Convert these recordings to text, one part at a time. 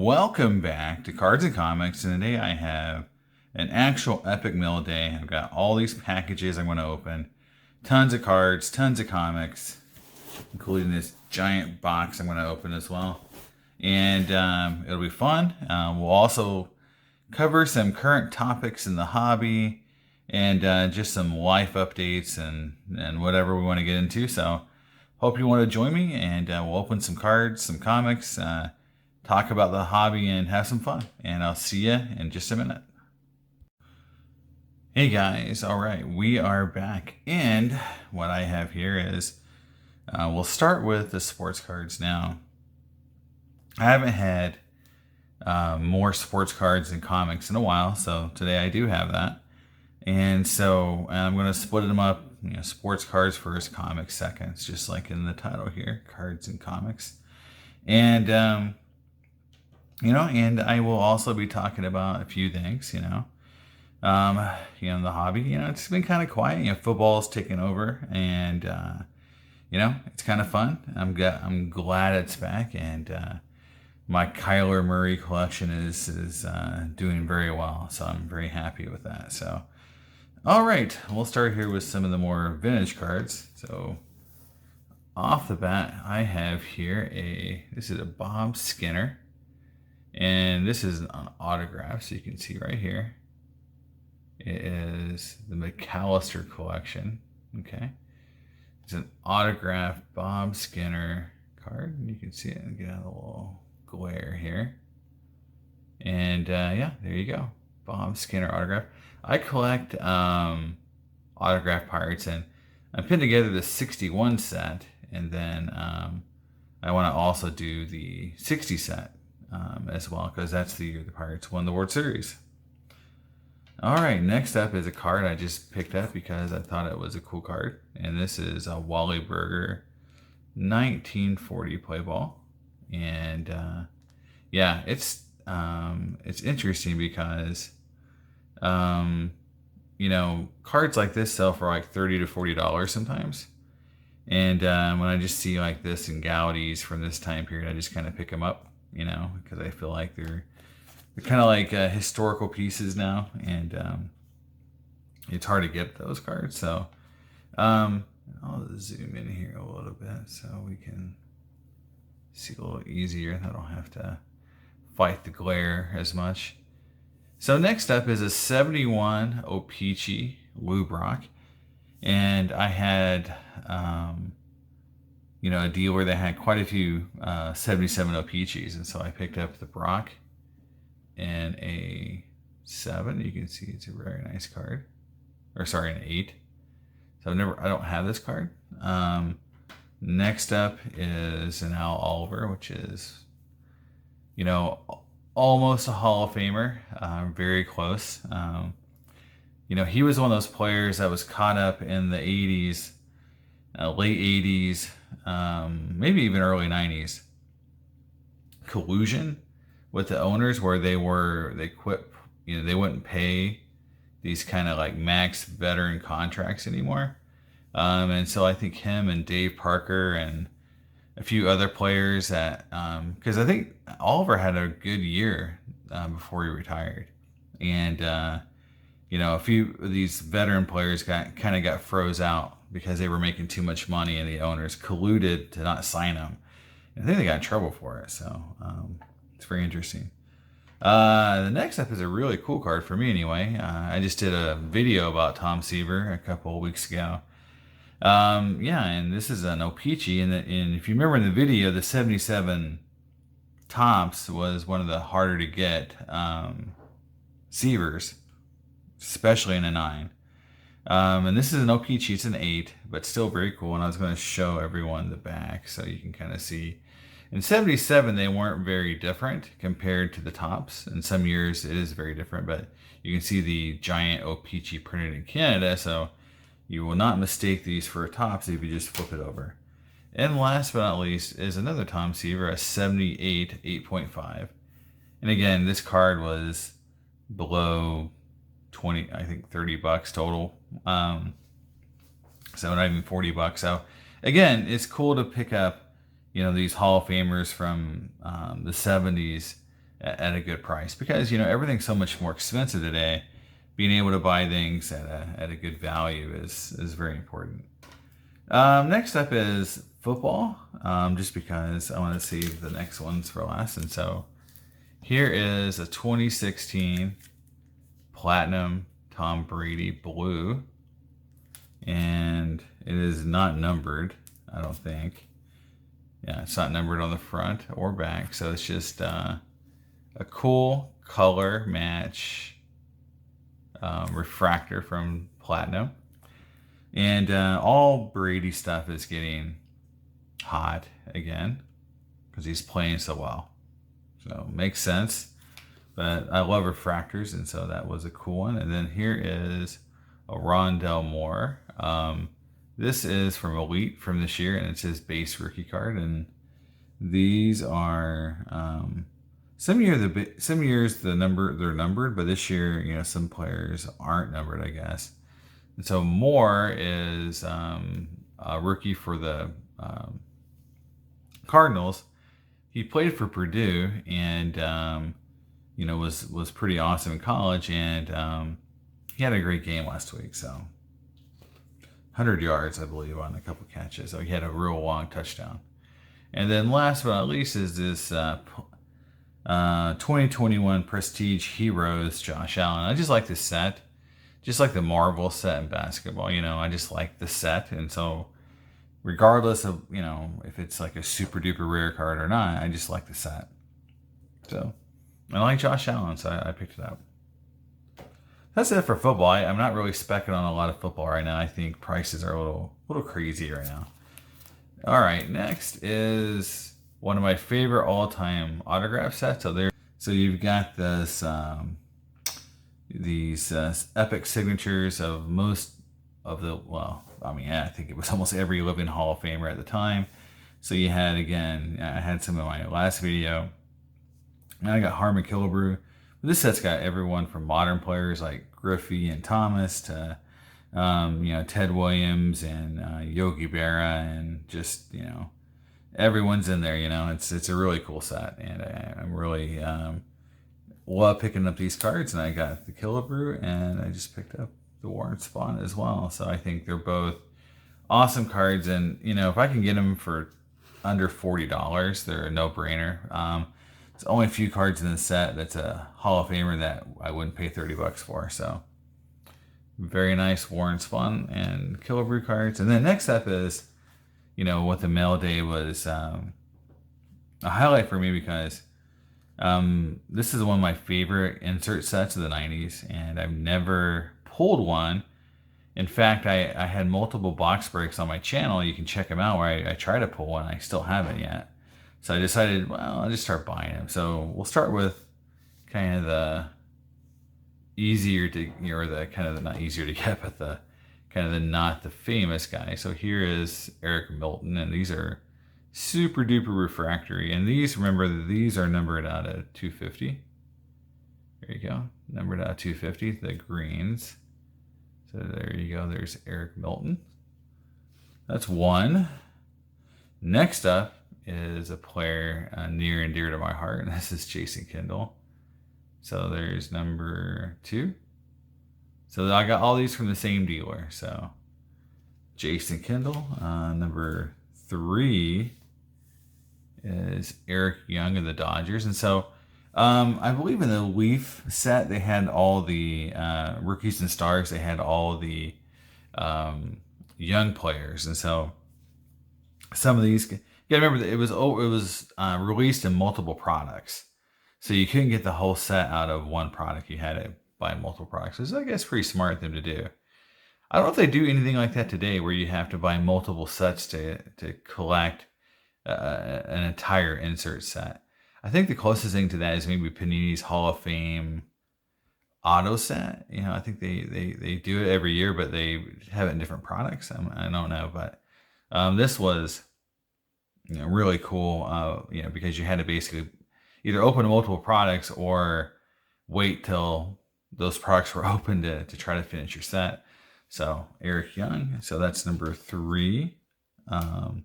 Welcome back to Cards and Comics, and today I have an actual epic mail day. I've got all these packages I'm going to open. Tons of cards, tons of comics, including this giant box I'm going to open as well. And it'll be fun. We'll also cover some current topics in the hobby and just some life updates and whatever we want to get into. So hope you want to join me, and we'll open some cards, some comics, talk about the hobby, and have some fun. And I'll see you in just a minute. Hey guys, all right, we are back. And what I have here is, we'll start with the sports cards now. I haven't had more sports cards and comics in a while, so today I do have that. And so I'm going to split them up, sports cards first, comics second. It's just like in the title here, cards and comics. And, and I will also be talking about a few things, the hobby. It's been kind of quiet. Football's taken over, and, it's kind of fun. I'm glad it's back, and my Kyler Murray collection is doing very well, so I'm very happy with that. So, all right, we'll start here with some of the more vintage cards. So, off the bat, I have here this is a Bob Skinner, and this is an autograph, so you can see right here. It is the McAllister collection. Okay, it's an autographed Bob Skinner card, and you can see it and get out a little glare here. And there you go, Bob Skinner autograph. I collect autograph Pirates, and I put together the 61 set, and then I want to also do the 60 set as well, because that's the year the Pirates won the World Series. All right, next up is a card I just picked up because I thought it was a cool card, and this is a Wally Burger 1940 play ball. And it's interesting because cards like this sell for like $30 to $40 sometimes. And when I just see like this in Gaudi's from this time period, I just kind of pick them up, because I feel like they're kind of like historical pieces now, and it's hard to get those cards. So I'll zoom in here a little bit so we can see a little easier. I don't have to fight the glare as much. So next up is a 71 O-Pee-Chee Lou Brock, and I had a deal where they had quite a few 77 O-Pee-Chees, and so I picked up the Brock and a 7. You can see it's a very nice card, or sorry, an 8. So I don't have this card. Next up is an Al Oliver, which is, almost a Hall of Famer. Very close. He was one of those players that was caught up in the 80s, late 80s, maybe even early 90s collusion with the owners, where they quit, they wouldn't pay these kind of like max veteran contracts anymore. And so I think him and Dave Parker and a few other players that, because I think Oliver had a good year before he retired. And, a few of these veteran players got froze out because they were making too much money, and the owners colluded to not sign them. And I think they got in trouble for it. So it's very interesting. The next up is a really cool card for me anyway. I just did a video about Tom Seaver a couple of weeks ago. And this is an O-Pee-Chee, and if you remember in the video, the 77 Topps was one of the harder to get Seavers, especially in a 9. And this is an O-Pee-Chee, it's an 8, but still very cool. And I was going to show everyone the back so you can kind of see. In 77, they weren't very different compared to the Topps. In some years, it is very different, but you can see the giant O-Pee-Chee printed in Canada, so you will not mistake these for a Topps if you just flip it over. And last but not least is another Tom Seaver, a 78 8.5. And again, this card was below 20, I think $30 total. So not even $40. So again, it's cool to pick up, these Hall of Famers from the 70s at a good price, because everything's so much more expensive today. Being able to buy things at a good value is very important. Next up is football, just because I want to save the next ones for last. And so here is a 2016 Platinum Tom Brady blue, and it is not numbered, I don't think. Yeah, it's not numbered on the front or back, so it's just a cool color match refractor from Platinum. And all Brady stuff is getting hot again because he's playing so well. So makes sense. But I love refractors, and so that was a cool one. And then here is a Rondell Moore. This is from Elite from this year, and it's his base rookie card. And these are some years they're numbered, but this year some players aren't numbered, I guess. And so Moore is a rookie for the Cardinals. He played for Purdue and was pretty awesome in college, and he had a great game last week. So 100 yards, I believe, on a couple catches. So he had a real long touchdown. And then last but not least is this 2021 Prestige Heroes Josh Allen. I just like this set. Just like the Marvel set in basketball, I just like the set. And so regardless of, if it's like a super duper rare card or not, I just like the set. So I like Josh Allen, so I picked it up. That's it for football. I'm not really specking on a lot of football right now. I think prices are a little crazy right now. All right, next is one of my favorite all-time autograph sets. So you've got this these epic signatures of most of the, I think it was almost every living Hall of Famer at the time. So you had, again, I had some in my last video. And I got Harmon Killebrew. This set's got everyone from modern players like Griffey and Thomas to, Ted Williams and Yogi Berra, and just, everyone's in there. It's a really cool set, and I'm really love picking up these cards. And I got the Killebrew, and I just picked up the Warren Spahn as well. So I think they're both awesome cards, and if I can get them for under $40, they're a no-brainer. There's only a few cards in the set that's a Hall of Famer that I wouldn't pay $30 for. So very nice Warren Spahn and Killebrew cards. And then next up is, what the mail day was a highlight for me, because this is one of my favorite insert sets of the 90s, and I've never pulled one. In fact, I had multiple box breaks on my channel. You can check them out where I try to pull one. I still haven't yet. So I decided, I'll just start buying them. So we'll start with kind of the easier to, or the kind of the not easier to get, but the kind of the not the famous guy. So here is Eric Milton, and these are super duper refractory. And these, remember, these are numbered out of 250. There you go, numbered out of 250, the greens. So there you go, there's Eric Milton. That's one. Next up is a player near and dear to my heart, and this is Jason Kendall. So there's number 2. So I got all these from the same dealer. So Jason Kendall. Number 3 is Eric Young of the Dodgers. And so I believe in the Leaf set, they had all the rookies and stars. They had all the young players. And so some of these, you gotta remember that it was released in multiple products. So you couldn't get the whole set out of one product. You had to buy multiple products. So I guess pretty smart of them to do. I don't know if they do anything like that today, where you have to buy multiple sets to collect an entire insert set. I think the closest thing to that is maybe Panini's Hall of Fame auto set. I think they do it every year, but they have it in different products. I don't know, but this was really cool. Because you had to basically either open multiple products or wait till those products were open to try to finish your set. So Eric Young. So that's number 3. And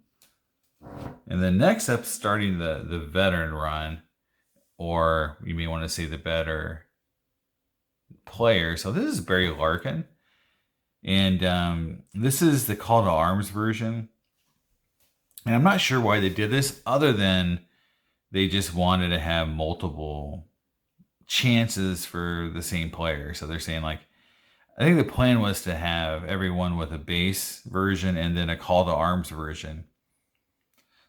then next up, starting the veteran run, or you may want to say the better player. So this is Barry Larkin, and this is the Call to Arms version. And I'm not sure why they did this, other than they just wanted to have multiple chances for the same player. So they're saying, like, I think the plan was to have everyone with a base version and then a Call to Arms version.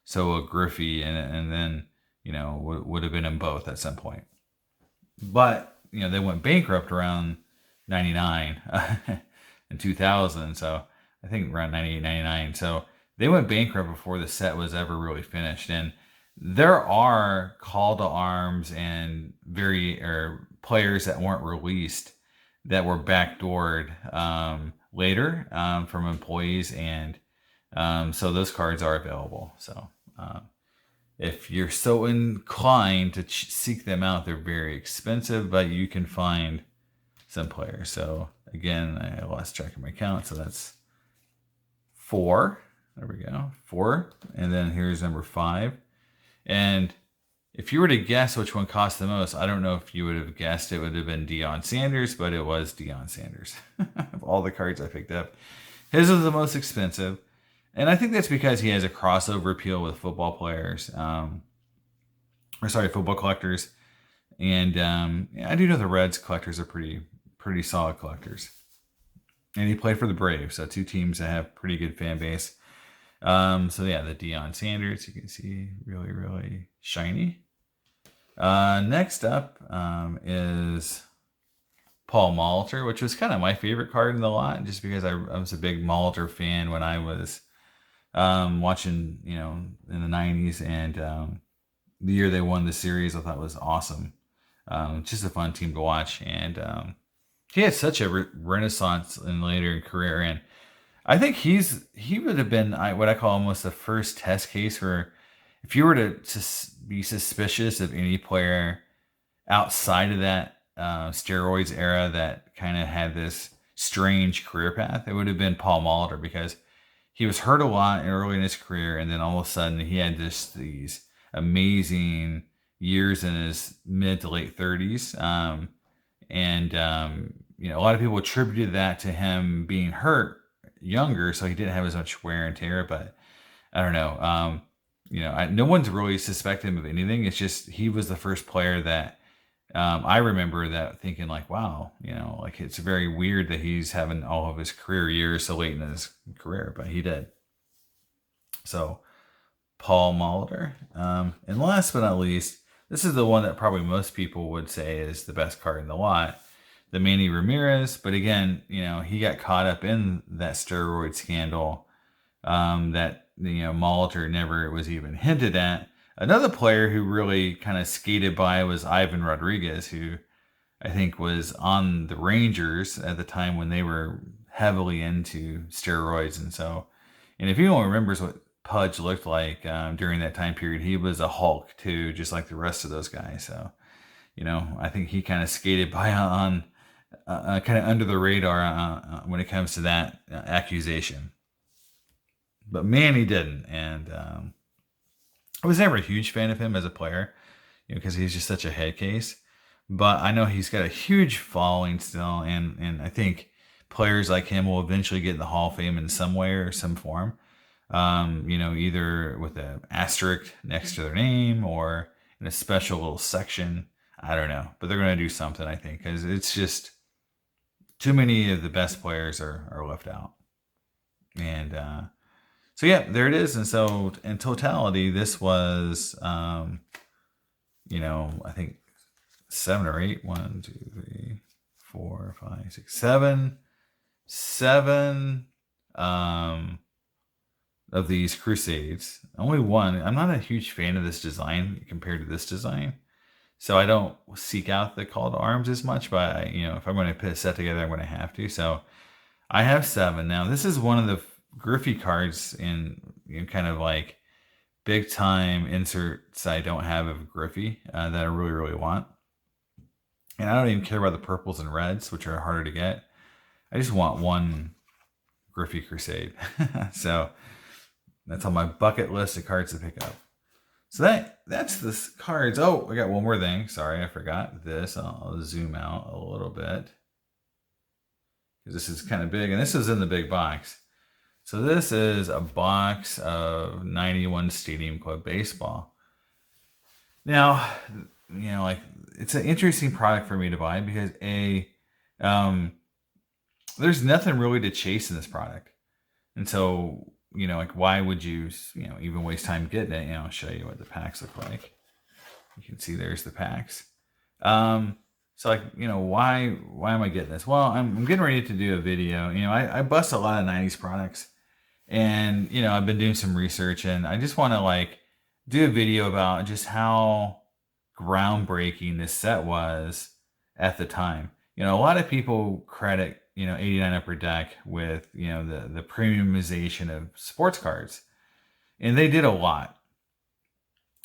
So a Griffey and then, would have been in both at some point. But, they went bankrupt around 99 and 2000. So I think around 98, 99. So they went bankrupt before the set was ever really finished. And there are Call to Arms and players that weren't released that were backdoored later from employees, and so those cards are available. So if you're so inclined to seek them out, they're very expensive, but you can find some players. So again, I lost track of my count, so that's 4. There we go, 4, and then here's number 5. And if you were to guess which one cost the most, I don't know if you would have guessed it would have been Deion Sanders, but it was Deion Sanders. Of all the cards I picked up, his was the most expensive. And I think that's because he has a crossover appeal with football players. Football collectors. And I do know the Reds collectors are pretty solid collectors. And he played for the Braves, so 2 teams that have pretty good fan base. So yeah, the Deion Sanders, you can see really, really shiny. Next up is Paul Molitor, which was kind of my favorite card in the lot, just because I was a big Molitor fan when I was watching, in the 90s, and the year they won the series, I thought was awesome. Just a fun team to watch, and he had such a renaissance in later career, and I think he would have been what I call almost the first test case for if you were to be suspicious of any player outside of that steroids era that kind of had this strange career path, it would have been Paul Molitor, because he was hurt a lot early in his career, and then all of a sudden he had these amazing years in his mid to late 30s. A lot of people attributed that to him being hurt younger, so he didn't have as much wear and tear, but I don't know. No one's really suspected him of anything. It's just he was the first player that I remember that thinking, like, wow, like, it's very weird that he's having all of his career years so late in his career, but he did. So Paul Molitor. And last but not least, this is the one that probably most people would say is the best card in the lot, the Manny Ramirez. But again, he got caught up in that steroid scandal that Molitor never was even hinted at. Another player who really kind of skated by was Ivan Rodriguez, who I think was on the Rangers at the time when they were heavily into steroids. And if anyone remembers what Pudge looked like during that time period, he was a Hulk too, just like the rest of those guys. So, I think he kind of skated by on kind of under the radar when it comes to that accusation. But Manny didn't, and I was never a huge fan of him as a player, because he's just such a head case. But I know he's got a huge following still, and I think players like him will eventually get in the Hall of Fame in some way or some form. Either with an asterisk next to their name or in a special little section. I don't know, but they're going to do something, I think, because it's just too many of the best players are left out. And so yeah, there it is. And so in totality, this was, I think 7 or 8. 1, 2, 3, 4, 5, 6, 7 of these Crusades. Only one. I'm not a huge fan of this design compared to this design, so I don't seek out the Call to Arms as much. But if I'm going to put a set together, I'm going to have to. So I have 7 now. This is one of the Griffey cards in kind of like big time inserts I don't have of Griffey that I really, really want. And I don't even care about the purples and reds, which are harder to get. I just want one Griffey Crusade. So that's on my bucket list of cards to pick up. So that's the cards. Oh, I got one more thing. Sorry, I forgot this. I'll zoom out a little bit because this is kind of big, and this is in the big box. So this is a box of 91 Stadium Club baseball. Now, like it's an interesting product for me to buy because there's nothing really to chase in this product, and so like why would you even waste time getting it? I'll show you what the packs look like. You can see there's the packs. So why am I getting this? Well, I'm getting ready to do a video. I bust a lot of 90s products, and I've been doing some research, and I just want to do a video about just how groundbreaking this set was at the time. A lot of people credit 89 Upper Deck with the premiumization of sports cards, and they did a lot.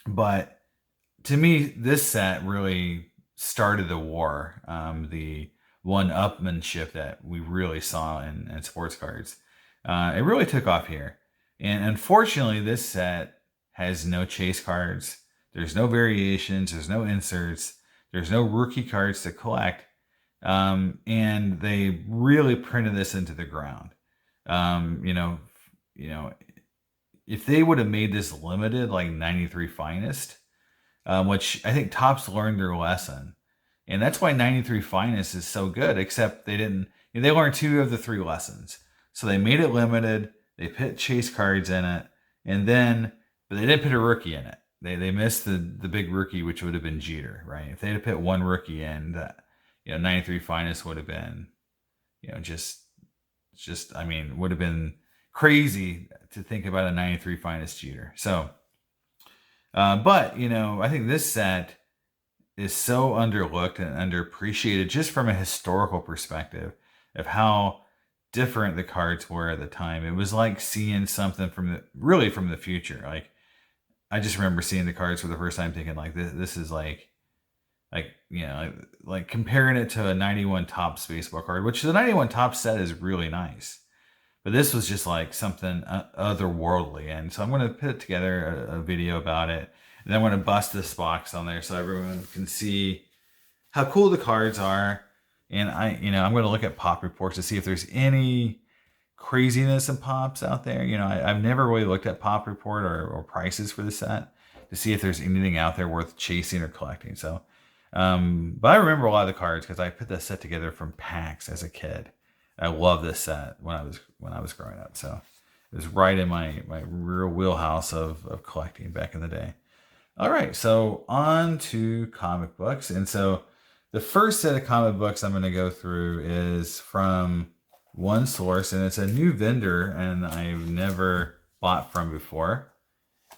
But to me, this set really started the war, the one-upmanship that we really saw in sports cards. It really took off here, and unfortunately, this set has no chase cards. There's no variations. There's no inserts. There's no rookie cards to collect. And they really printed this into the ground. If they would have made this limited, like 93 Finest, which I think Topps learned their lesson. And that's why 93 Finest is so good, except they didn't, they learned 2 of the 3 lessons. So they made it limited. They put chase cards in it, but they didn't put a rookie in it. They missed the big rookie, which would have been Jeter, right? If they had put one rookie in, that 93 Finest would have been, would have been crazy to think about a 93 Finest Jeter. So, but I think this set is so underlooked and underappreciated just from a historical perspective of how different the cards were at the time. It was like seeing something from the future. Like, I just remember seeing the cards for the first time thinking this is like comparing it to a 91 Topps baseball card, which the 91 Topps set is really nice. But this was just like something otherworldly. And so I'm going to put together a video about it. And then I'm going to bust this box on there so everyone can see how cool the cards are. And I'm going to look at pop reports to see if there's any craziness in pops out there. I've never really looked at pop report or prices for the set to see if there's anything out there worth chasing or collecting. So, but I remember a lot of the cards because I put this set together from packs as a kid. I love this set when I was growing up. So it was right in my real wheelhouse of collecting back in the day. All right, so on to comic books. And so the first set of comic books I'm going to go through is from one source, and it's a new vendor, and I've never bought from before.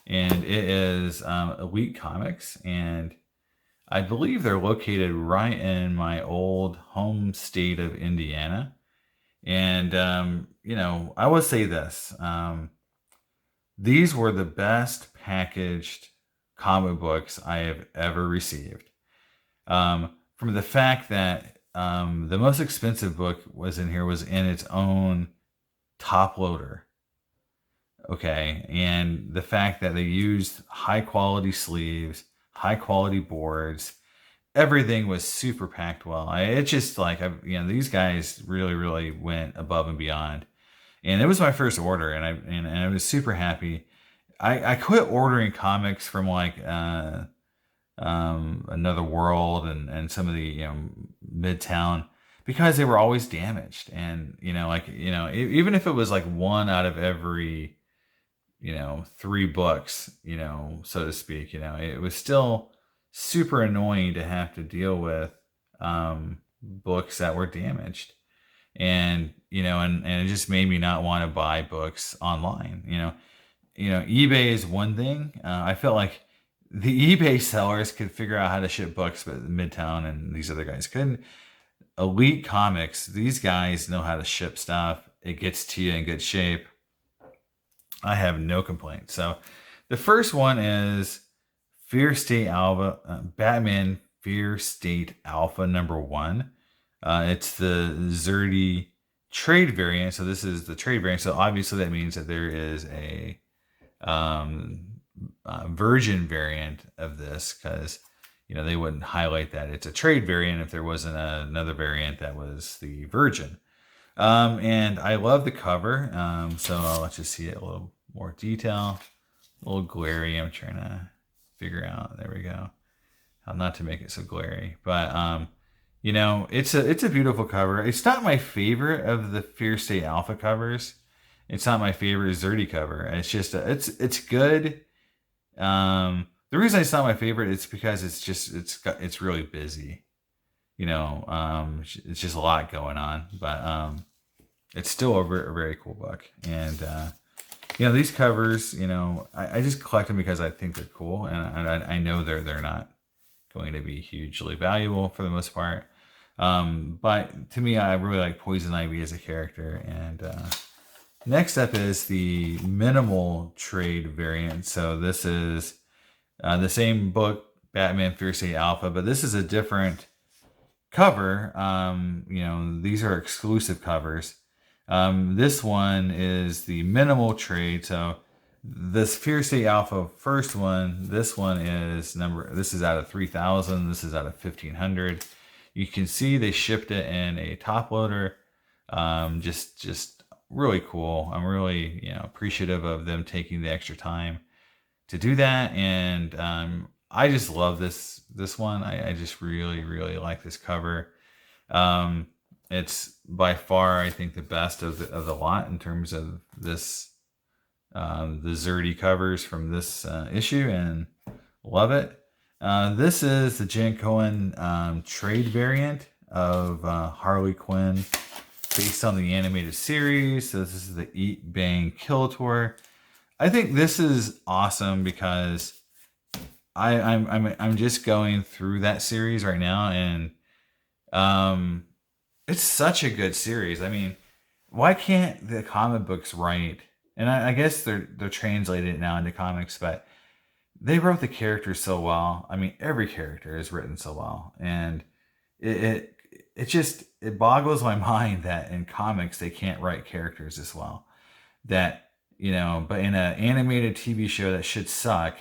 And it is Elite Comics, and I believe they're located right in my old home state of Indiana. And, I will say this. These were the best packaged comic books I have ever received. From the fact that the most expensive book was in its own top loader. Okay. And the fact that they used high quality sleeves, high quality boards, everything was super packed well. It's just these guys really, really went above and beyond. And it was my first order, and I was super happy. I quit ordering comics from Another World and some of the Midtown because they were always damaged. And even if it was like one out of every 3 books, so to speak, it was still super annoying to have to deal with books that were damaged. And and it just made me not want to buy books online. eBay is one thing. I felt like the eBay sellers could figure out how to ship books, but Midtown and these other guys couldn't. Elite Comics, these guys know how to ship stuff. It gets to you in good shape. I have no complaints. So the first one is Fear State Alpha, Batman Fear State Alpha #1. It's the Zerdy trade variant. So this is the trade variant. So obviously that means that there is a Virgin variant of this, because they wouldn't highlight that it's a trade variant if there wasn't another variant that was the Virgin. And I love the cover. So let's just see it a little more detail. A little glary. I'm trying to figure out. There we go. How not to make it so glary. But it's a beautiful cover. It's not my favorite of the Fear State Alpha covers. It's not my favorite Zerdy cover. It's just it's good. The reason it's not my favorite is because it's really busy. It's just a lot going on, but it's still a very cool book. And these covers, I just collect them because I think they're cool, and I know they're not going to be hugely valuable for the most part. But to me, I really like Poison Ivy as a character. And next up is the minimal trade variant. So this is the same book, Batman Fear State Alpha, but this is a different cover. These are exclusive covers. This one is the minimal trade. So this Fear State Alpha first one, this is out of 3,000. This is out of 1,500. You can see they shipped it in a top loader. Just really cool. I'm really appreciative of them taking the extra time to do that. And I just love this one. I just really, really like this cover. It's by far, I think, the best of the lot in terms of this, the Zerdy covers from this issue, and love it. This is the Jen Cohen trade variant of Harley Quinn, based on the animated series. So this is the Eat, Bang, Kill tour. I think this is awesome because I'm just going through that series right now, and it's such a good series. I mean, why can't the comic books write? And I guess they're translated now into comics, but they wrote the characters so well. I mean, every character is written so well, and it boggles my mind that in comics they can't write characters as well. But in an animated TV show that should suck,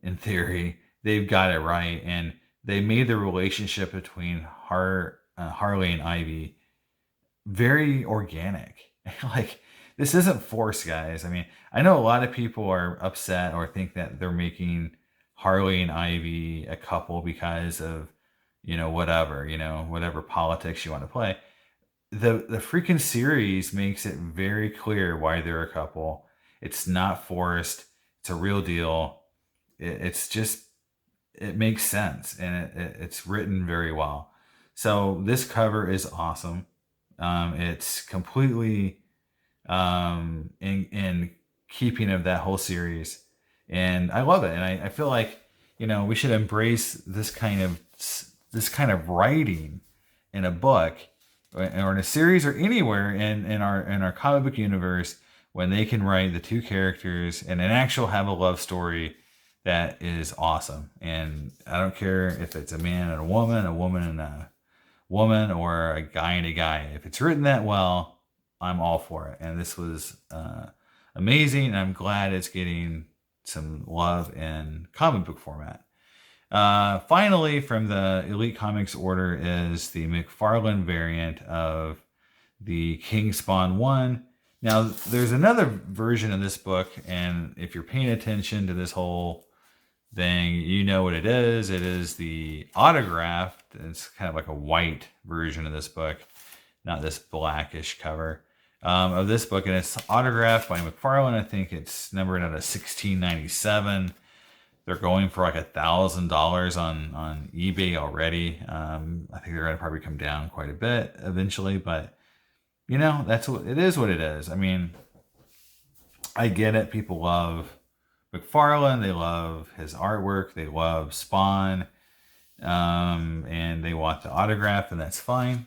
in theory, they've got it right, and they made the relationship between Harley and Ivy very organic. Like, this isn't forced, guys. I mean, I know a lot of people are upset or think that they're making Harley and Ivy a couple because of, whatever politics you want to play. The freaking series makes it very clear why they're a couple. It's not forced. It's a real deal. It makes sense, and it's written very well. So this cover is awesome. It's completely in keeping of that whole series, and I love it. And I feel like we should embrace this kind of writing in a book or in a series or anywhere in our comic book universe, when they can write the two characters and have a love story that is awesome. And I don't care if it's a man and a woman and a woman, or a guy and a guy. If it's written that well, I'm all for it. And this was amazing, and I'm glad it's getting some love in comic book format. Finally, from the Elite Comics order is the McFarlane variant of the King Spawn 1. Now, there's another version of this book, and if you're paying attention to this whole thing, you know what it is. It is the autographed. It's kind of like a white version of this book, not this blackish cover of this book, and it's autographed by McFarlane. I think it's numbered out of 1697. They're going for like $1,000 on eBay already. I think they're going to probably come down quite a bit eventually, but that's what it is. What it is. I mean, I get it. People love McFarlane. They love his artwork. They love Spawn, and they want the autograph, and that's fine.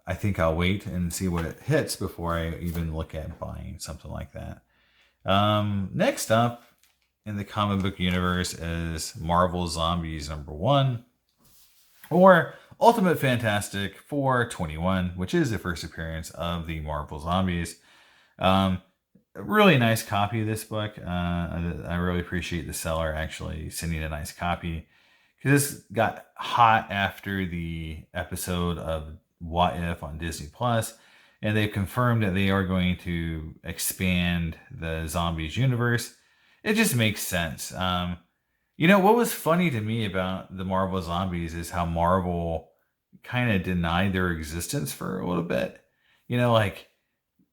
I think I'll wait and see what it hits before I even look at buying something like that. Next up in the comic book universe is Marvel Zombies #1, or Ultimate Fantastic 421, which is the first appearance of the Marvel Zombies. a really nice copy of this book. I really appreciate the seller actually sending a nice copy, because this got hot after the episode of What If on Disney Plus, and they've confirmed that they are going to expand the zombies universe. It just makes sense. What was funny to me about the Marvel zombies is how Marvel kind of denied their existence for a little bit. Like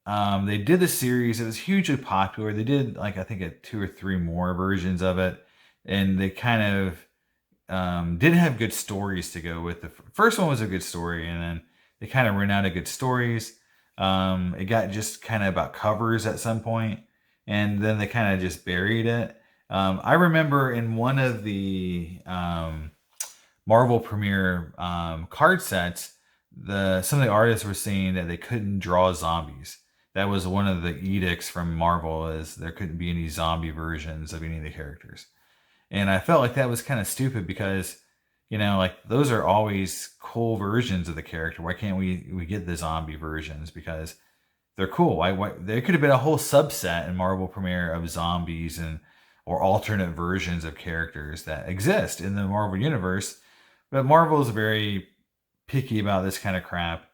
they did the series; it was hugely popular. They did like I think two or three more versions of it, and they kind of didn't have good stories to go with. The first one was a good story, and then they kind of ran out of good stories. It got just kind of about covers at some point, and then they kind of just buried it. I remember in one of the Marvel Premiere card sets, some of the artists were saying that they couldn't draw zombies. That was one of the edicts from Marvel, is there couldn't be any zombie versions of any of the characters. And I felt like that was kind of stupid because, like those are always cool versions of the character. Why can't we get the zombie versions? Because they're cool. Why there could have been a whole subset in Marvel Premiere of zombies or alternate versions of characters that exist in the Marvel universe. But Marvel is very picky about this kind of crap.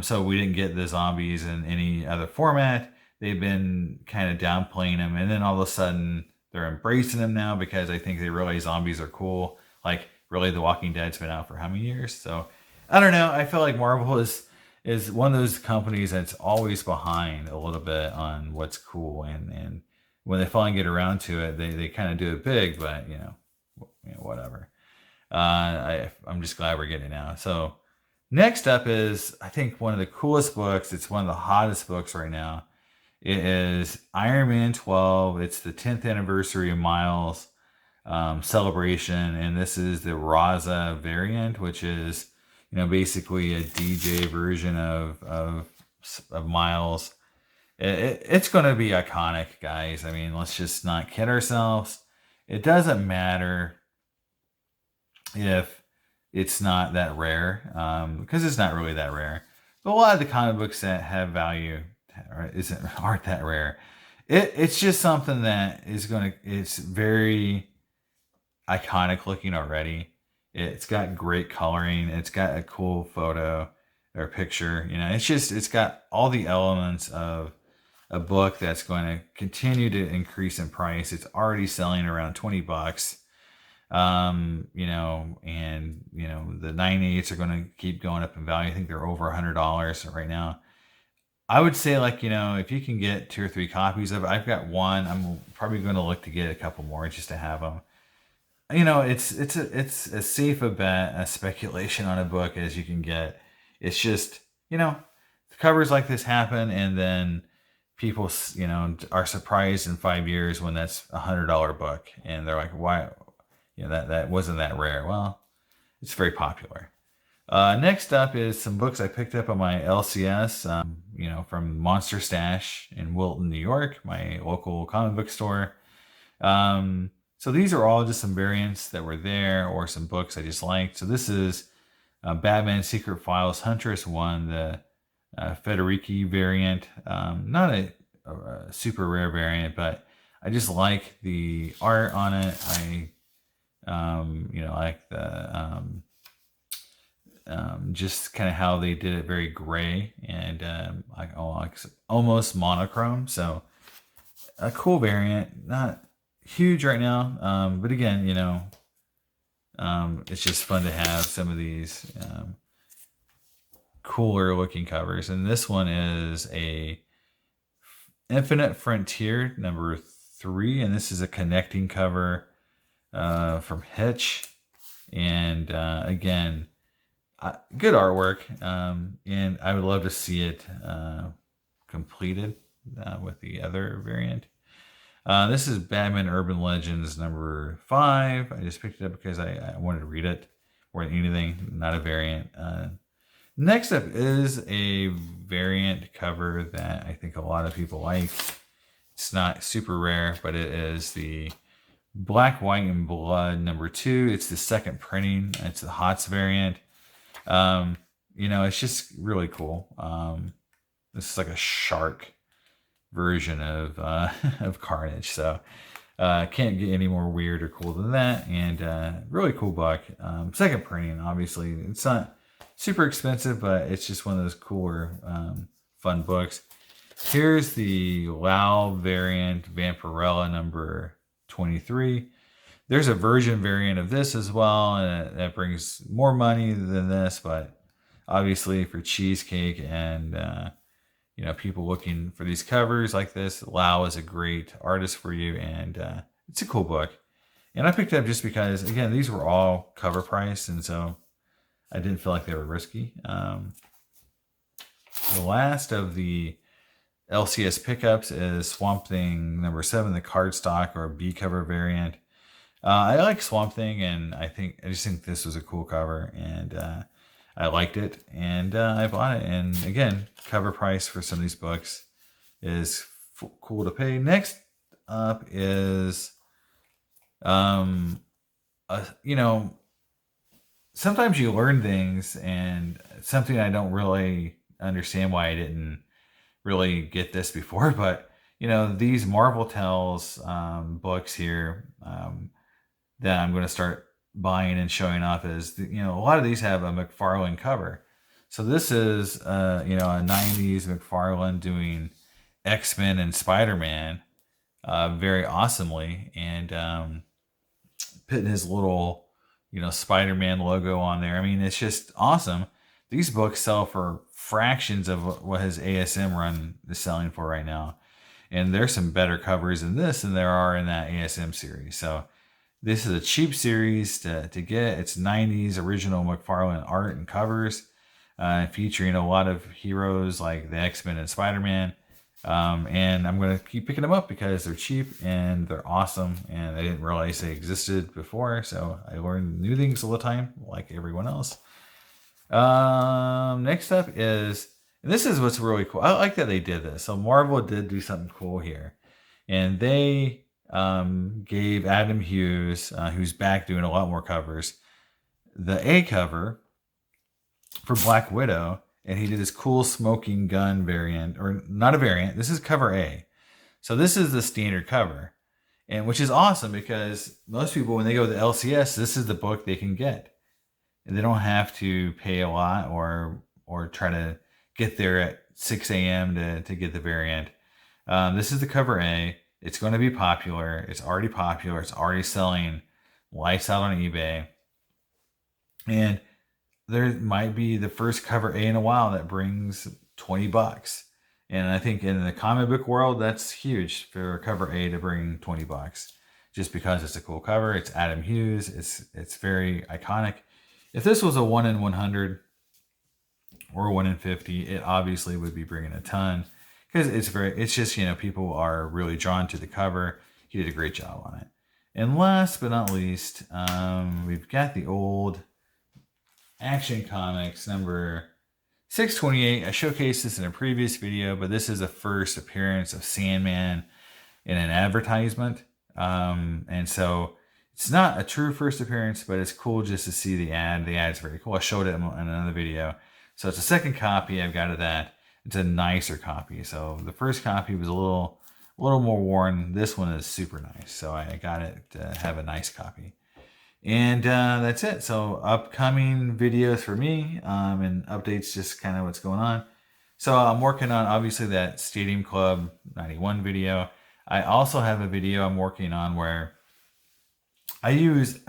So we didn't get the zombies in any other format. They've been kind of downplaying them, and then all of a sudden they're embracing them now because I think they realize zombies are cool. Like, really, The Walking Dead's been out for how many years? So I don't know. I feel like Marvel is one of those companies that's always behind a little bit on what's cool, and when they finally get around to it, they kind of do it big, but whatever. I'm just glad we're getting it now. So next up is, I think, one of the coolest books. It's one of the hottest books right now. It is Iron Man 12. It's the 10th anniversary of Miles celebration, and this is the Raza variant, which is basically a DJ version of Miles. It's going to be iconic, guys. I mean, let's just not kid ourselves. It doesn't matter if it's not that rare, because it's not really that rare. But a lot of the comic books that have value aren't that rare. It's just something that it's very iconic looking already. It's got great coloring. It's got a cool photo or picture. It's got all the elements of a book that's going to continue to increase in price. It's already selling around $20. And the 90's are going to keep going up in value. I think they're over $100 right now. I would say, if you can get 2 or 3 copies of it, I've got one. I'm probably going to look to get a couple more just to have them. It's as safe a bet, a speculation on a book as you can get. It's just, covers like this happen, and then people, are surprised in 5 years when that's $100 book, and they're like, why? That wasn't that rare. Well, it's very popular. Next up is some books I picked up on my LCS, from Monster Stash in Wilton, New York, my local comic book store. So these are all just some variants that were there, or some books I just liked. So this is Batman Secret Files Huntress 1, the Federici variant. Not a super rare variant, but I just like the art on it. I like the just kind of how they did it, very gray and like almost monochrome. So a cool variant, not huge right now, but again, it's just fun to have some of these cooler looking covers. And this one is a Infinite Frontier number 3, and this is a connecting cover from Hitch, and again, good artwork, and I would love to see it completed with the other variant. This is Batman Urban Legends number 5. I just picked it up because I wanted to read it more than anything, not a variant. Next up is a variant cover that I think a lot of people like. It's not super rare, but it is the Black, White, and Blood number 2. It's the second printing. It's the HOTS variant. It's just really cool. This is like a shark version of of Carnage. So can't get any more weird or cool than that. And really cool book. Second printing, obviously. It's not super expensive, but it's just one of those cooler, fun books. Here's the Lao variant Vampirella number 23. There's a version variant of this as well, and that brings more money than this, but obviously for cheesecake and people looking for these covers like this, Lau is a great artist for you, and it's a cool book. And I picked it up just because, again, these were all cover price, and so I didn't feel like they were risky. The last of the LCS pickups is Swamp Thing number 7, the cardstock or B cover variant. I like Swamp Thing, and I just think this was a cool cover, and I liked it, and I bought it. And again, cover price for some of these books is cool to pay. Next up is, sometimes you learn things, and something I don't really understand why I didn't really get this before, but these Marvel Tales books here that I'm going to start buying and showing off is, a lot of these have a McFarlane cover. So this is, a 90's McFarlane doing X-Men and Spider-Man very awesomely, and putting his little, Spider-Man logo on there. I mean, it's just awesome. These books sell for fractions of what his ASM run is selling for right now. And there's some better covers in this than there are in that ASM series. So this is a cheap series to get. It's 90's original McFarlane art and covers, featuring a lot of heroes like the X-Men and Spider-Man. And I'm going to keep picking them up because they're cheap and they're awesome. And I didn't realize they existed before. So I learn new things all the time, like everyone else. Next up is, and this is what's really cool. I like that they did this. So Marvel did do something cool here. And they gave Adam Hughes, who's back doing a lot more covers, the A cover for Black Widow, and he did this cool smoking gun variant, or not a variant. This is cover A. So this is the standard cover, and which is awesome because most people, when they go to the LCS, this is the book they can get, and they don't have to pay a lot or try to get there at 6 a.m. to get the variant. This is the cover A. It's going to be popular. It's already popular. It's already selling lights out on eBay. And there might be the first cover A in a while that brings $20. And I think in the comic book world, that's huge for cover A to bring $20. Just because it's a cool cover. It's Adam Hughes. It's very iconic. If this was a 1 in 100 or 1 in 50, it obviously would be bringing a ton. Because it's just, people are really drawn to the cover. He did a great job on it. And last but not least, we've got the old Action Comics number 628. I showcased this in a previous video, but this is the first appearance of Sandman in an advertisement. And so it's not a true first appearance, but it's cool just to see the ad. The ad's very cool. I showed it in another video. So it's a second copy I've got of that. It's a nicer copy. So the first copy was a little more worn. This one is super nice. So I got it to have a nice copy. And that's it. So upcoming videos for me and updates, just kind of what's going on. So I'm working on, obviously, that Stadium Club 91 video. I also have a video I'm working on where I use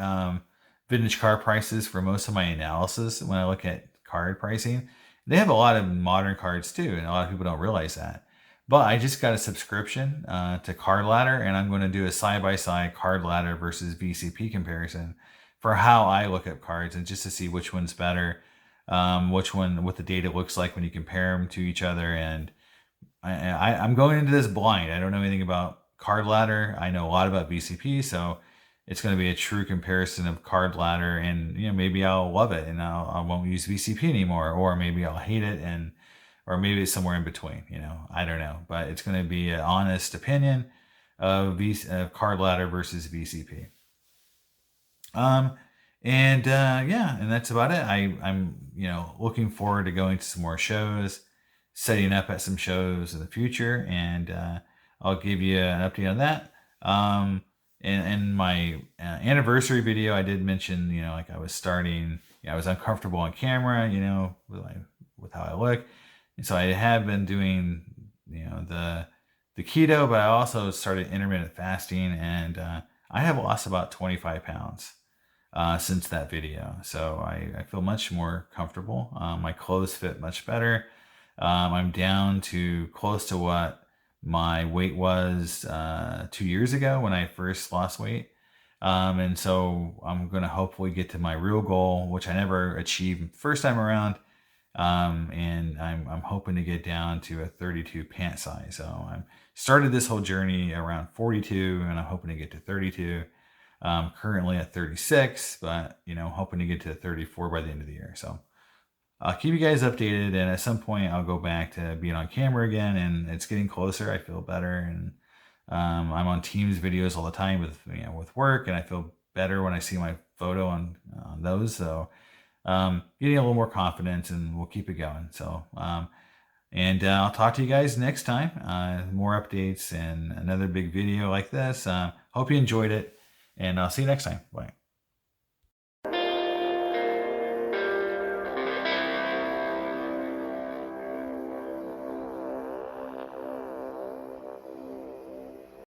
vintage car prices for most of my analysis when I look at card pricing. They have a lot of modern cards too, and a lot of people don't realize that. But I just got a subscription to Card Ladder, and I'm going to do a side-by-side Card Ladder versus VCP comparison for how I look at cards, and just to see which one's better, what the data looks like when you compare them to each other. And I'm going into this blind. I don't know anything about Card Ladder. I know a lot about VCP, so it's going to be a true comparison of Card Ladder, and maybe I'll love it and I won't use VCP anymore, or maybe I'll hate it, or maybe it's somewhere in between. I don't know, but it's going to be an honest opinion of Card Ladder versus VCP. And that's about it. I'm looking forward to going to some more shows, setting up at some shows in the future, and I'll give you an update on that. In my anniversary video, I did mention, like I was starting, I was uncomfortable on camera, with how I look. And so I have been doing, the keto, but I also started intermittent fasting, and I have lost about 25 pounds since that video. So I feel much more comfortable. My clothes fit much better. I'm down to close to what my weight was 2 years ago when I first lost weight. And so I'm going to hopefully get to my real goal, which I never achieved first time around. And I'm hoping to get down to a 32 pant size. So I started this whole journey around 42, and I'm hoping to get to 32. Currently at 36, but hoping to get to 34 by the end of the year. So I'll keep you guys updated, and at some point I'll go back to being on camera again, and it's getting closer. I feel better, and I'm on Teams videos all the time with work, and I feel better when I see my photo on those. So getting a little more confidence, and we'll keep it going. So and I'll talk to you guys next time. More updates and another big video like this. Hope you enjoyed it, and I'll see you next time. Bye.